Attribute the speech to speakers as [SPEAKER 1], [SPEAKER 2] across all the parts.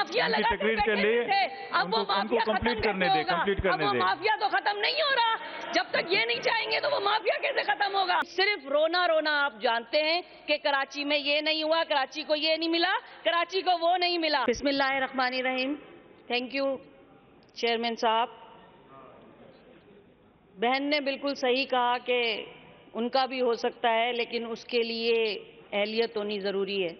[SPEAKER 1] Mafia
[SPEAKER 2] उनकी
[SPEAKER 1] लगा
[SPEAKER 2] तकरीर के लिए
[SPEAKER 1] अब वो माफिया खत्म
[SPEAKER 2] कंप्लीट करने
[SPEAKER 1] कैसे
[SPEAKER 2] दे,
[SPEAKER 1] होगा?
[SPEAKER 2] कंप्लीट
[SPEAKER 1] अब
[SPEAKER 2] करने
[SPEAKER 1] वो
[SPEAKER 2] दे।
[SPEAKER 1] माफिया तो खत्म नहीं हो रहा, जब तक ये नहीं चाहेंगे तो वो माफिया कैसे खत्म होगा? सिर्फ रोना रोना। आप जानते हैं कि कराची में ये नहीं हुआ, कराची को ये नहीं मिला, कराची को वो नहीं मिला। बिस्मिल्लाहिर्रहमानिर्रहीम। थैंक यू चेयरमैन साहब। बहन ने बिल्कुल सही कहा कि उनका भी हो सकता है, लेकिन उसके लिए अहलियत होनी जरूरी है।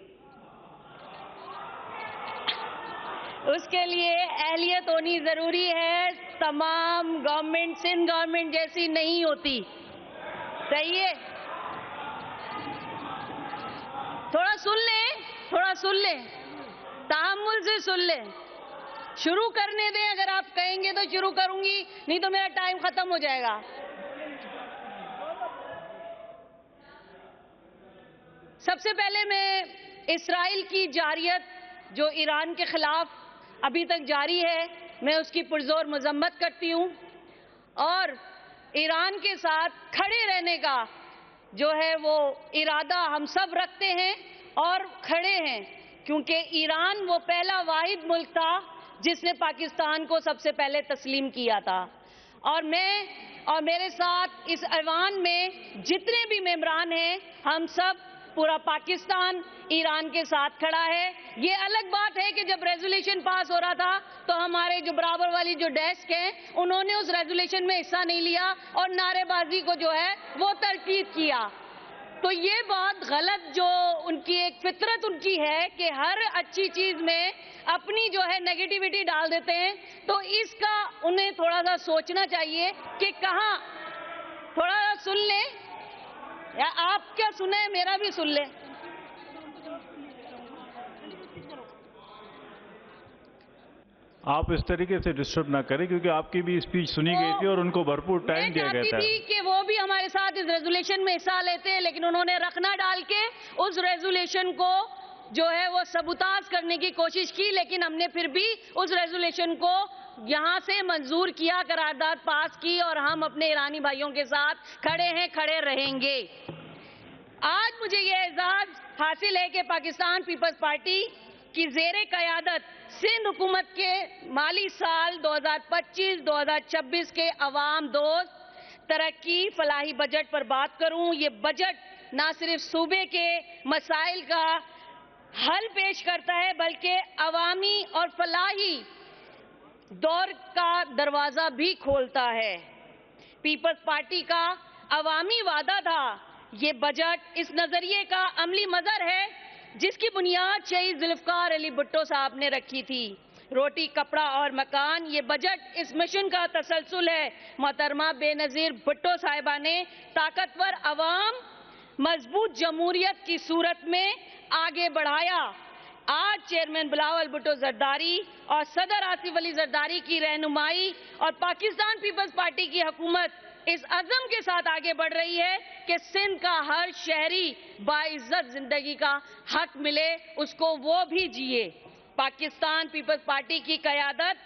[SPEAKER 1] उसके लिए अहलियत होनी जरूरी है। तमाम गवर्नमेंट सिंध गवर्नमेंट जैसी नहीं होती। सही है? थोड़ा सुन लें, तहम्मुल से सुन लें। शुरू करने दें, अगर आप कहेंगे तो शुरू करूंगी, नहीं तो मेरा टाइम खत्म हो जाएगा। सबसे पहले मैं इस्राइल की जारियत जो ईरान के खिलाफ अभी तक जारी है, मैं उसकी पुरजोर मजम्मत करती हूँ और ईरान के साथ खड़े रहने का जो है वो इरादा हम सब रखते हैं और खड़े हैं, क्योंकि ईरान वो पहला वाहिद मुल्क था जिसने पाकिस्तान को सबसे पहले तस्लीम किया था। और मैं और मेरे साथ इस ऐवान में जितने भी मेंबरान हैं, हम सब, पूरा पाकिस्तान ईरान के साथ खड़ा है। ये अलग बात है कि जब रेजोल्यूशन पास हो रहा था तो हमारे जो बराबर वाली जो डेस्क है, उन्होंने उस रेजोल्यूशन में हिस्सा नहीं लिया और नारेबाजी को जो है वो तरकीब किया। तो ये बहुत गलत, जो उनकी एक फितरत उनकी है कि हर अच्छी चीज में अपनी जो है नेगेटिविटी डाल देते हैं। तो इसका उन्हें थोड़ा सा सोचना चाहिए कि कहाँ। थोड़ा सा सुन लें, या आप क्या सुने, मेरा भी सुन लें।
[SPEAKER 2] आप इस तरीके से डिस्टर्ब ना करें, क्योंकि आपकी भी स्पीच सुनी गई थी और उनको भरपूर टाइम दिया गया था।
[SPEAKER 1] मैं चाहती थी कि वो भी हमारे साथ इस रेजोल्यूशन में हिस्सा लेते हैं, लेकिन उन्होंने रखना डाल के उस रेजोल्यूशन को जो है वो सबूताज करने की कोशिश की, लेकिन हमने फिर भी उस रेजोल्यूशन को यहां से मंजूर किया, करारदाद पास की और हम अपने ईरानी भाइयों के साथ खड़े हैं, खड़े रहेंगे। आज मुझे ये एजाज हासिल है कि पाकिस्तान पीपल्स पार्टी की ज़ेरे क़यादत सिंध हुकूमत के माली साल 2025-2026 के अवाम दोस्त तरक्की फलाही बजट पर बात करूं। ये बजट ना सिर्फ सूबे के मसाइल का हल पेश करता है, बल्कि अवामी और फलाही दौर का दरवाजा भी खोलता है। पीपल्स पार्टी का अवामी वादा था। ये बजट इस नजरिए का अमली मजहर है जिसकी बुनियाद शहीद जुल्फकार अली भुट्टो साहब ने रखी थी। रोटी, कपड़ा और मकान, ये बजट इस मिशन का तसलसल है। मोहतरमा बेनजीर भुट्टो साहिबा ने ताकतवर अवाम, मजबूत जमहूरियत की सूरत में आगे बढ़ाया। आज चेयरमैन बिलावल भुट्टो जरदारी और सदर आसिफ अली जरदारी की रहनुमाई और पाकिस्तान पीपल्स पार्टी की हुकूमत इस अज़म के साथ आगे बढ़ रही है कि सिंध का हर शहरी बाइज्जत जिंदगी का हक मिले, उसको वो भी जिए। पाकिस्तान पीपल्स पार्टी की क़यादत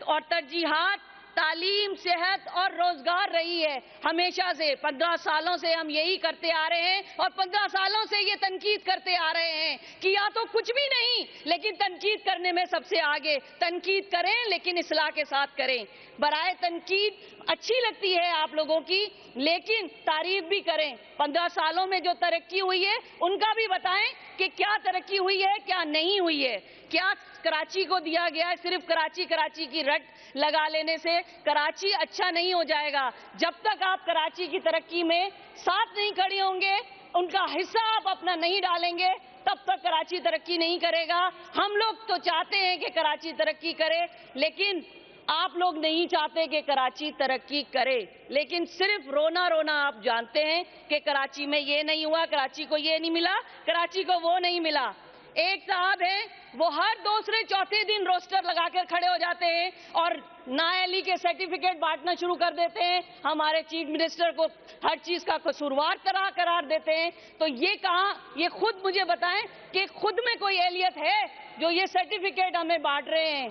[SPEAKER 1] और तरजीहात तालीम, सेहत और रोजगार रही है हमेशा से। 15 सालों से हम यही करते आ रहे हैं और 15 सालों से ये तनकीद करते आ रहे हैं कि या तो कुछ भी नहीं, लेकिन तनकीद करने में सबसे आगे। तनकीद करें लेकिन इस्लाह के साथ करें। बराए तनकीद अच्छी लगती है आप लोगों की, लेकिन तारीफ भी करें। 15 सालों में जो तरक्की हुई है उनका भी बताएं कि क्या तरक्की हुई है, क्या नहीं हुई है। क्या कराची को दिया गया है, सिर्फ कराची की रट लगा लेने से कराची अच्छा नहीं हो जाएगा। जब तक आप कराची की तरक्की में साथ नहीं खड़े होंगे, उनका हिस्सा आप अपना नहीं डालेंगे, तब तक कराची तरक्की नहीं करेगा। हम लोग तो चाहते हैं कि कराची तरक्की करे, लेकिन आप लोग नहीं चाहते कि कराची तरक्की करे। लेकिन सिर्फ रोना रोना। आप जानते हैं कि कराची में ये नहीं हुआ, कराची को ये नहीं मिला, कराची को वो नहीं मिला। एक साहब हैं, वो हर दूसरे चौथे दिन रोस्टर लगाकर खड़े हो जाते हैं और नाअहली के सर्टिफिकेट बांटना शुरू कर देते हैं। हमारे चीफ मिनिस्टर को हर चीज का कसूरवार करार देते हैं। तो ये कहाँ, ये खुद मुझे बताएं कि खुद में कोई अहलियत है जो ये सर्टिफिकेट हमें बांट रहे हैं।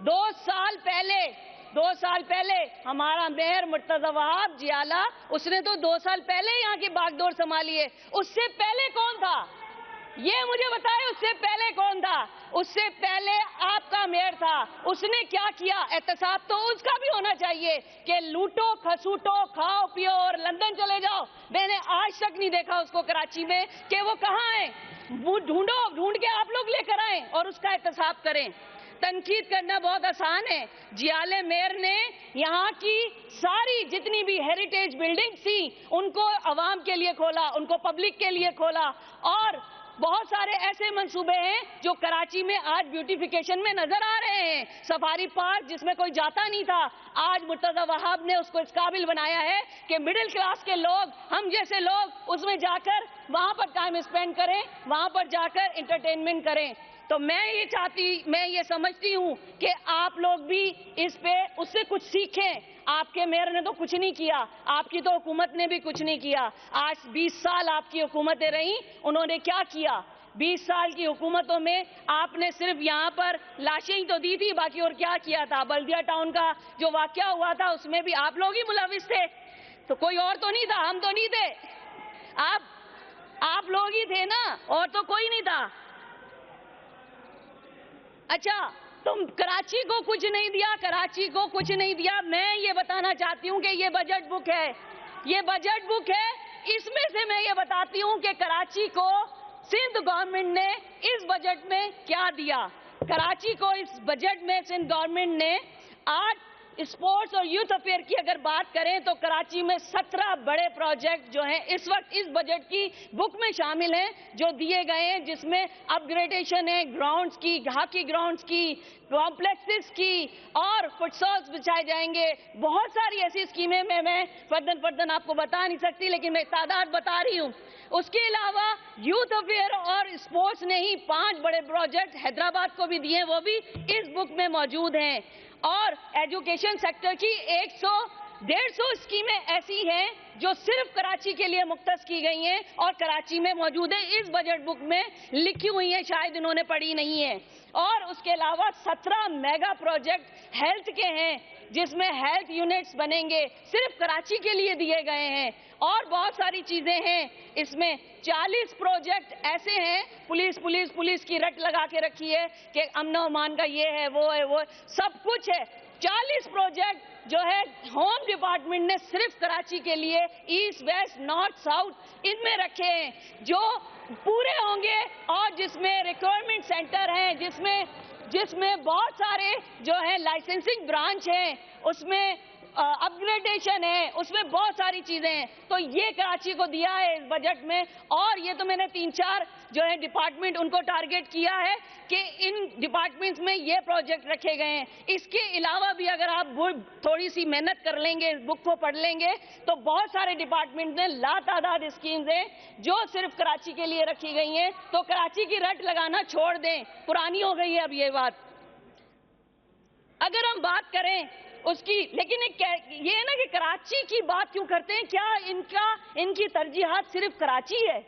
[SPEAKER 1] 2 साल पहले हमारा मेयर मुर्तजा वहाब जियाला, उसने तो 2 साल पहले यहाँ की बागडोर संभाली है। उससे पहले कौन था, ये मुझे बताएं, उससे पहले कौन था? उससे पहले आपका था, उसने क्या किया? एहतसाब तो उसका भी होना चाहिए कि लूटो खसूटो खाओ पियो और लंदन चले जाओ। मैंने आज तक नहीं देखा उसको कराची में कि वो कहाँ है। वो ढूंढ के आप लोग लेकर आए और उसका एहतसाब करें। तनकीद करना बहुत आसान है। जियाले मेयर ने यहाँ की सारी जितनी भी हेरिटेज बिल्डिंग्स थी उनको अवाम के लिए खोला, उनको पब्लिक के लिए खोला, और बहुत सारे ऐसे मंसूबे हैं जो कराची में आज ब्यूटिफिकेशन में नजर आ रहे हैं। सफारी पार्क जिसमें कोई जाता नहीं था, आज मुर्तजा वहाब ने उसको इस काबिल बनाया है कि मिडिल क्लास के लोग, हम जैसे लोग उसमें जाकर वहां पर टाइम स्पेंड करें, वहां पर जाकर इंटरटेनमेंट करें। तो मैं ये समझती हूँ कि आप लोग भी इस पे उससे कुछ सीखें। आपके मेयर ने तो कुछ नहीं किया, आपकी तो हुकूमत ने भी कुछ नहीं किया। आज 20 साल आपकी हुकूमतें रहीं, उन्होंने क्या किया? 20 साल की हुकूमतों में आपने सिर्फ यहाँ पर लाशें ही तो दी थी, बाकी और क्या किया था? बल्दिया टाउन का जो वाकया हुआ था उसमें भी आप लोग ही मुलविस थे, तो कोई और तो नहीं था, हम तो नहीं थे, आप लोग ही थे ना, और तो कोई नहीं था। अच्छा, तुम कराची को कुछ नहीं दिया, कराची को कुछ नहीं दिया। मैं ये बताना चाहती हूँ कि ये बजट बुक है, ये बजट बुक है, इसमें से मैं ये बताती हूँ कि कराची को सिंध गवर्नमेंट ने इस बजट में क्या दिया। कराची को इस बजट में सिंध गवर्नमेंट ने 8 स्पोर्ट्स और यूथ अफेयर की अगर बात करें तो कराची में 17 बड़े प्रोजेक्ट जो हैं इस वक्त इस बजट की बुक में शामिल हैं, जो दिए गए हैं, जिसमें अपग्रेडेशन है ग्राउंड्स की, हॉकी ग्राउंड्स की, कॉम्प्लेक्सेस की, और फुटसॉल्स बिछाए जाएंगे। बहुत सारी ऐसी स्कीमें मैं फर्दन आपको बता नहीं सकती, लेकिन मैं तादाद बता रही हूँ। उसके अलावा यूथ अफेयर और स्पोर्ट्स ने ही 5 बड़े प्रोजेक्ट हैदराबाद को भी दिए, वो भी इस बुक में मौजूद हैं। और एजुकेशन सेक्टर की 100-150 स्कीमें ऐसी हैं जो सिर्फ कराची के लिए मुख्तस की गई हैं और कराची में मौजूद है, इस बजट बुक में लिखी हुई हैं, शायद इन्होंने पढ़ी नहीं है। और उसके अलावा 17 मेगा प्रोजेक्ट हेल्थ के हैं, जिसमें हेल्थ यूनिट्स बनेंगे, सिर्फ कराची के लिए दिए गए हैं। और बहुत सारी चीजें हैं इसमें। 40 प्रोजेक्ट ऐसे हैं, पुलिस की रट लगा के रखी है कि अमन अमान का ये है, वो है, वो सब कुछ है। 40 प्रोजेक्ट जो है होम डिपार्टमेंट ने सिर्फ कराची के लिए ईस्ट वेस्ट नॉर्थ साउथ इनमें रखे हैं, जो पूरे होंगे, और जिसमें रिक्वायरमेंट सेंटर हैं, जिसमें बहुत सारे जो है लाइसेंसिंग ब्रांच हैं, उसमें अपग्रेडेशन है, उसमें बहुत सारी चीजें हैं। तो ये कराची को दिया है इस बजट में। और ये तो मैंने 3-4 जो है डिपार्टमेंट उनको टारगेट किया है कि इन डिपार्टमेंट्स में ये प्रोजेक्ट रखे गए हैं। इसके अलावा भी अगर आप थोड़ी सी मेहनत कर लेंगे, इस बुक को पढ़ लेंगे, तो बहुत सारे डिपार्टमेंट में लातादाद स्कीम्स हैं जो सिर्फ कराची के लिए रखी गई हैं। तो कराची की रट लगाना छोड़ दें, पुरानी हो गई है अब ये बात। अगर हम बात करें उसकी, लेकिन ये है ना कि कराची की बात क्यों करते हैं? क्या इनकी तरजीहात सिर्फ कराची है?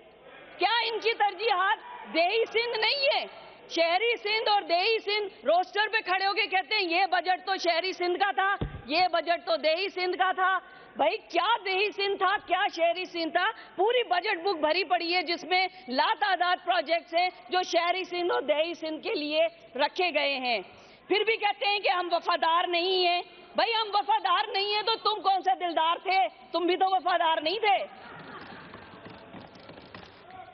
[SPEAKER 1] क्या इनकी तरजीहात देही सिंध नहीं है? शहरी सिंध और देही सिंध रोस्टर पे खड़े होके कहते हैं ये बजट तो शहरी सिंध का था, ये बजट तो देही सिंध का था। भाई क्या देही सिंध था, क्या शहरी सिंध था? पूरी बजट बुक भरी पड़ी है जिसमें लातादाद प्रोजेक्ट्स हैं जो शहरी सिंध और देही सिंध के लिए रखे गए हैं। फिर भी कहते हैं कि हम वफादार नहीं हैं। भाई हम वफादार नहीं है तो तुम कौन सा दिलदार थे? तुम भी तो वफादार नहीं थे।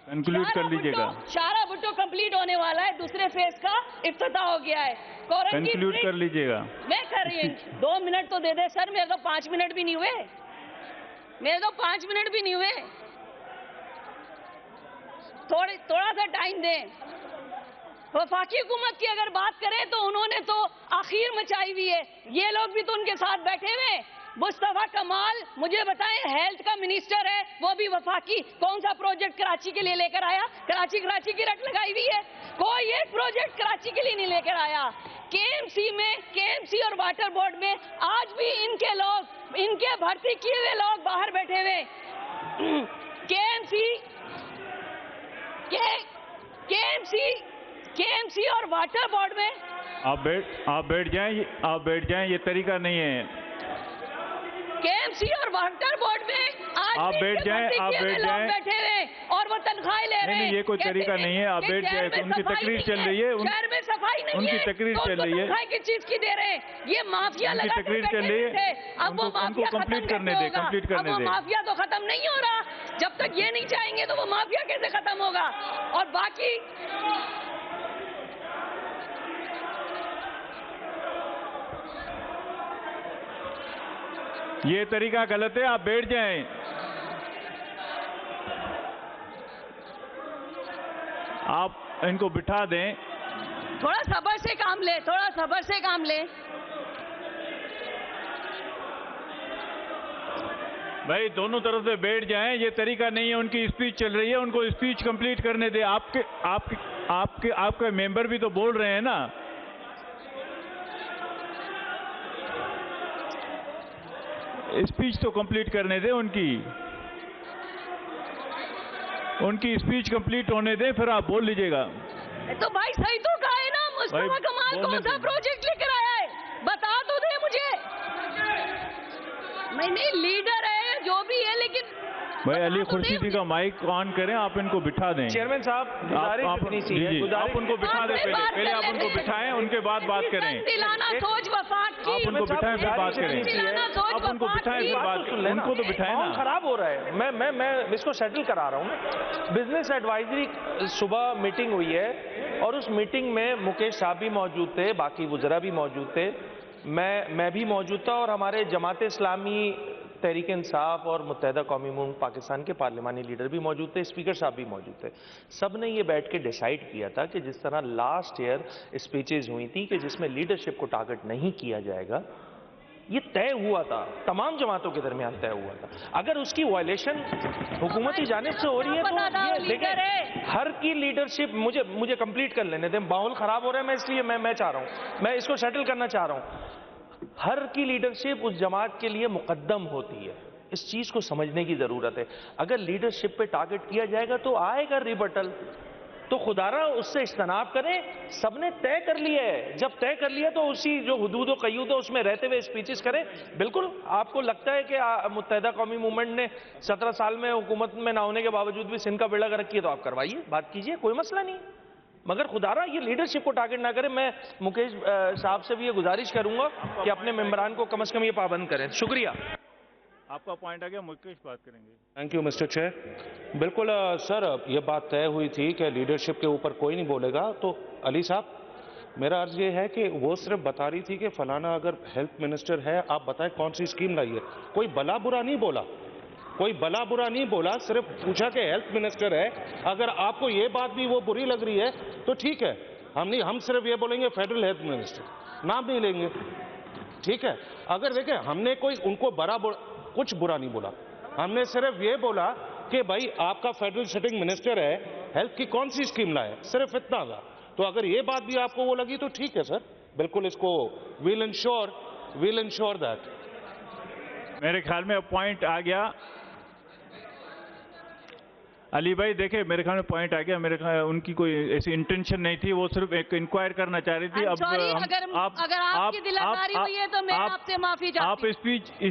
[SPEAKER 2] कंक्लूड कर लीजिएगा।
[SPEAKER 1] शारा भुट्टो कंप्लीट होने वाला है, दूसरे फेज का इफ्तिताह हो गया है।
[SPEAKER 2] कंक्लूड कर लीजिएगा।
[SPEAKER 1] मैं कर रही हूँ, 2 मिनट तो दे दे सर, मेरे तो 5 मिनट भी नहीं हुए, मेरे तो 5 मिनट भी नहीं हुए, थोड़ा सा टाइम दें। वफाकी हुकूमत की अगर बात करें तो उन्होंने तो आखिर मचाई हुई है, ये लोग भी तो उनके साथ बैठे हुए। मुस्तफा कमाल मुझे बताएं, हेल्थ का मिनिस्टर है, वो भी वफाकी, कौन सा प्रोजेक्ट कराची के लिए लेकर आया? कराची की रट लगाई हुई है, कोई एक प्रोजेक्ट कराची के लिए नहीं लेकर आया। केएमसी और वाटर बोर्ड में आज भी इनके लोग, इनके भर्ती किए हुए लोग बाहर बैठे हुए। केएमसी और वाटर बोर्ड में
[SPEAKER 2] आप बैठ जाएं, ये तरीका नहीं है।
[SPEAKER 1] केएमसी और वाटर बोर्ड में आज
[SPEAKER 2] आप बैठ जाएं,
[SPEAKER 1] बैठे हुए और वो तनख्वाहें ले रहे हैं।
[SPEAKER 2] नहीं, ये कोई तरीका नहीं है। आप बैठ जाएं, तो उनकी तकरीर चल रही है।
[SPEAKER 1] शहर में सफाई नहीं
[SPEAKER 2] उनकी
[SPEAKER 1] है
[SPEAKER 2] तकरीर
[SPEAKER 1] तो
[SPEAKER 2] चल
[SPEAKER 1] उनको
[SPEAKER 2] रही है।
[SPEAKER 1] तनख्वाह किस चीज की दे रहे हैं? ये माफिया
[SPEAKER 2] उनकी
[SPEAKER 1] लगा के
[SPEAKER 2] तकरीर चल
[SPEAKER 1] बैठे
[SPEAKER 2] रही है।
[SPEAKER 1] थे। अब वो
[SPEAKER 2] उनको
[SPEAKER 1] माफिया खत्म
[SPEAKER 2] कंप्लीट करने
[SPEAKER 1] कैसे
[SPEAKER 2] दे,
[SPEAKER 1] होगा?
[SPEAKER 2] कंप्लीट
[SPEAKER 1] अब
[SPEAKER 2] करने
[SPEAKER 1] वो
[SPEAKER 2] दे।
[SPEAKER 1] माफिया तो खत्म नहीं हो रहा। जब तक ये नहीं चाहेंगे तो वो माफिया कैसे खत्म होगा? और बाकी
[SPEAKER 2] ये तरीका गलत है, आप बैठ जाएं। आप इनको बिठा दें।
[SPEAKER 1] थोड़ा सब्र से काम ले, थोड़ा सब्र से काम ले।
[SPEAKER 2] भाई दोनों तरफ से बैठ जाएं, ये तरीका नहीं है। उनकी स्पीच चल रही है, उनको स्पीच कंप्लीट करने दे। आपके मेंबर भी तो बोल रहे हैं ना। स्पीच तो कंप्लीट करने दे उनकी स्पीच कंप्लीट होने दे, फिर आप बोल लीजिएगा।
[SPEAKER 1] तो भाई सही तो कहा है ना, मुस्तफा कमाल कौन सा प्रोजेक्ट लेकर आया है? बता तो दे मुझे। नहीं लीडर है जो भी है, लेकिन
[SPEAKER 2] भाई अली खुर्शीदी का माइक ऑन करें, आप इनको बिठा दें।
[SPEAKER 3] चेयरमैन साहब, गुजारिश इतनी सी है,
[SPEAKER 2] आप उनको बिठा दें। पहले आप उनको बिठाएं, उनके बाद बात करें।
[SPEAKER 1] दिलाना सोच वफाक की।
[SPEAKER 2] आप उनको बिठाएं फिर बात करें। आप उनको बिठाएं फिर बात करें। उनको तो बिठाएं ना।
[SPEAKER 3] खराब हो रहा है। मैं इसको सेटल करा रहा हूँ। बिजनेस एडवाइजरी सुबह मीटिंग हुई है और उस मीटिंग में मुकेश साहब भी मौजूद थे, बाकी वुज़रा भी मौजूद थे, मैं भी मौजूद था और हमारे जमात इस्लामी तहरीक इंसाफ और मुत्तहिदा कौमी मुल्क पाकिस्तान के पार्लिमानी लीडर भी मौजूद थे, स्पीकर साहब भी मौजूद थे। सब ने ये बैठ के डिसाइड किया था कि जिस तरह लास्ट ईयर स्पीचेज हुई थी कि जिसमें लीडरशिप को टारगेट नहीं किया जाएगा, ये तय हुआ था, तमाम जमातों के दरमियान तय हुआ था। अगर उसकी वायलेशन हुकूमती जानिब से हो रही है तो ये देखें, हर की लीडरशिप मुझे कंप्लीट कर लेने दें। माहौल खराब हो रहा है, मैं इसलिए मैं चाह रहा हूँ, मैं इसको सेटल करना चाह रहा हूँ। हर की लीडरशिप उस जमात के लिए मुकद्दम होती है, इस चीज को समझने की जरूरत है। अगर लीडरशिप पे टारगेट किया जाएगा तो आएगा रिबटल, तो खुदारा उससे इज्तनाब करें। सबने तय कर लिया है, जब तय कर लिया तो उसी जो हुदूद और क़यूद है उसमें रहते हुए स्पीचेस करें। बिल्कुल आपको लगता है कि मुत्तहिदा कौमी मूवमेंट ने 17 साल में हुकूमत में ना होने के बावजूद भी सिंध का बेड़ा गर्क किया, तो आप करवाइए, बात कीजिए, कोई मसला नहीं। मगर खुदारा ये लीडरशिप को टारगेट ना करें। मैं मुकेश साहब से भी ये गुजारिश करूंगा कि अपने मेंबरान को कम से कम ये पाबंद करें। शुक्रिया।
[SPEAKER 2] आपका पॉइंट आ गया, मुकेश बात करेंगे।
[SPEAKER 4] Thank you mister chair. बिल्कुल सर, ये बात तय हुई थी कि लीडरशिप के ऊपर कोई नहीं बोलेगा। तो अली साहब, मेरा अर्ज ये है कि वो सिर्फ बता रही थी कि फलाना अगर हेल्थ मिनिस्टर है, आप बताएं कौन सी स्कीम लाई है। कोई भला बुरा नहीं बोला, कोई भला बुरा नहीं बोला, सिर्फ पूछा कि हेल्थ मिनिस्टर है। अगर आपको ये बात भी वो बुरी लग रही है तो ठीक है, हम सिर्फ ये बोलेंगे फेडरल हेल्थ मिनिस्टर, नाम नहीं लेंगे, ठीक है। अगर देखें, हमने कोई उनको कुछ बुरा नहीं बोला, हमने सिर्फ ये बोला कि भाई आपका फेडरल सिटिंग मिनिस्टर है, हेल्थ की कौन सी स्कीम लाए, सिर्फ इतना था। तो अगर ये बात भी आपको वो लगी तो ठीक है सर, बिल्कुल इसको विल इंश्योर दैट।
[SPEAKER 2] मेरे ख्याल में अब पॉइंट आ गया। अली भाई देखे, मेरे ख्याल में पॉइंट आ गया। मेरे ख्याल उनकी कोई ऐसी इंटेंशन नहीं थी, वो सिर्फ एक इंक्वायर करना चाह रही थी। अब
[SPEAKER 1] अगर आपकी दिलदारी हुई है तो मैं आपसे माफी चाहती हूं।
[SPEAKER 2] आप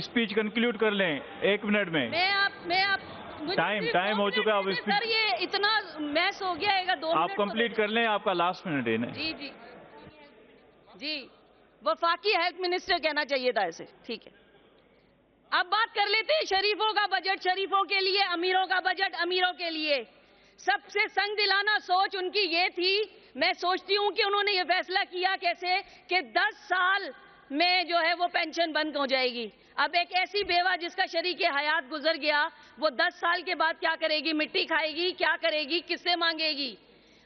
[SPEAKER 2] स्पीच कंक्लूड कर लें 1 मिनट में। टाइम हो चुका है। अब
[SPEAKER 1] सर ये इतना मैस हो गया है, 2
[SPEAKER 2] आप कंप्लीट कर लें, आपका लास्ट मिनट है।
[SPEAKER 1] जी वफाकी हेल्थ मिनिस्टर कहना चाहिए था ऐसे, ठीक है। अब बात कर लेते हैं शरीफों का बजट शरीफों के लिए, अमीरों का बजट अमीरों के लिए। सबसे संग दिलाना सोच उनकी ये थी। मैं सोचती हूं कि उन्होंने ये फैसला किया कैसे कि 10 साल में जो है वो पेंशन बंद हो जाएगी। अब एक ऐसी बेवा जिसका शरीके हयात गुजर गया, वो 10 साल के बाद क्या करेगी? मिट्टी खाएगी, क्या करेगी, किससे मांगेगी?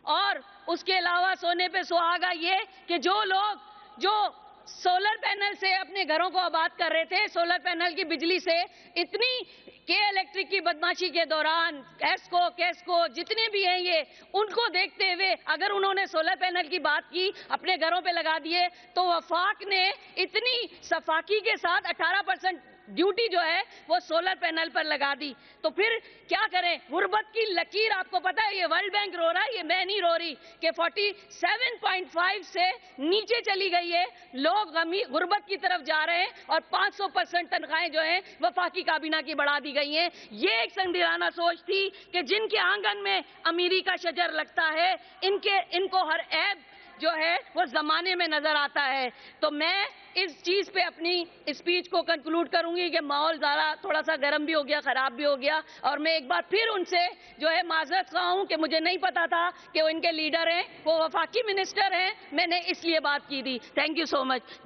[SPEAKER 1] और उसके अलावा सोने पे सुहागा ये कि जो लोग सोलर पैनल से अपने घरों को आबाद कर रहे थे, सोलर पैनल की बिजली से, इतनी के इलेक्ट्रिक की बदमाशी के दौरान कैस्को जितने भी हैं ये, उनको देखते हुए अगर उन्होंने सोलर पैनल की बात की, अपने घरों पे लगा दिए, तो वफाक ने इतनी सफाकी के साथ 18% ड्यूटी जो है वो सोलर पैनल पर लगा दी। तो फिर क्या करें? गुर्बत की लकीर, आपको पता है ये वर्ल्ड बैंक रो रहा है, ये मैं नहीं रो रही, कि 47.5 से नीचे चली गई है। लोग गुर्बत की तरफ जा रहे हैं और 500% तनख्वाहें जो हैं वफाकी काबीना की बढ़ा दी गई हैं। ये एक संदिलाना सोच थी कि जिनके आंगन में अमीरी का शजर लगता है, इनको हर ऐब جو ہے وہ زمانے میں نظر آتا ہے. تو میں اس چیز پہ اپنی اسپیچ کو کنکلوڈ کروں گی کہ ماحول تھوڑا سا گرم بھی ہو گیا, خراب بھی ہو گیا, اور میں ایک بار پھر ان سے جو ہے معذرت خواہ ہوں کہ مجھے نہیں پتا تھا کہ وہ ان کے لیڈر ہیں, وہ وفاقی منسٹر ہیں, میں نے اس لیے بات کی تھی. Thank you so much.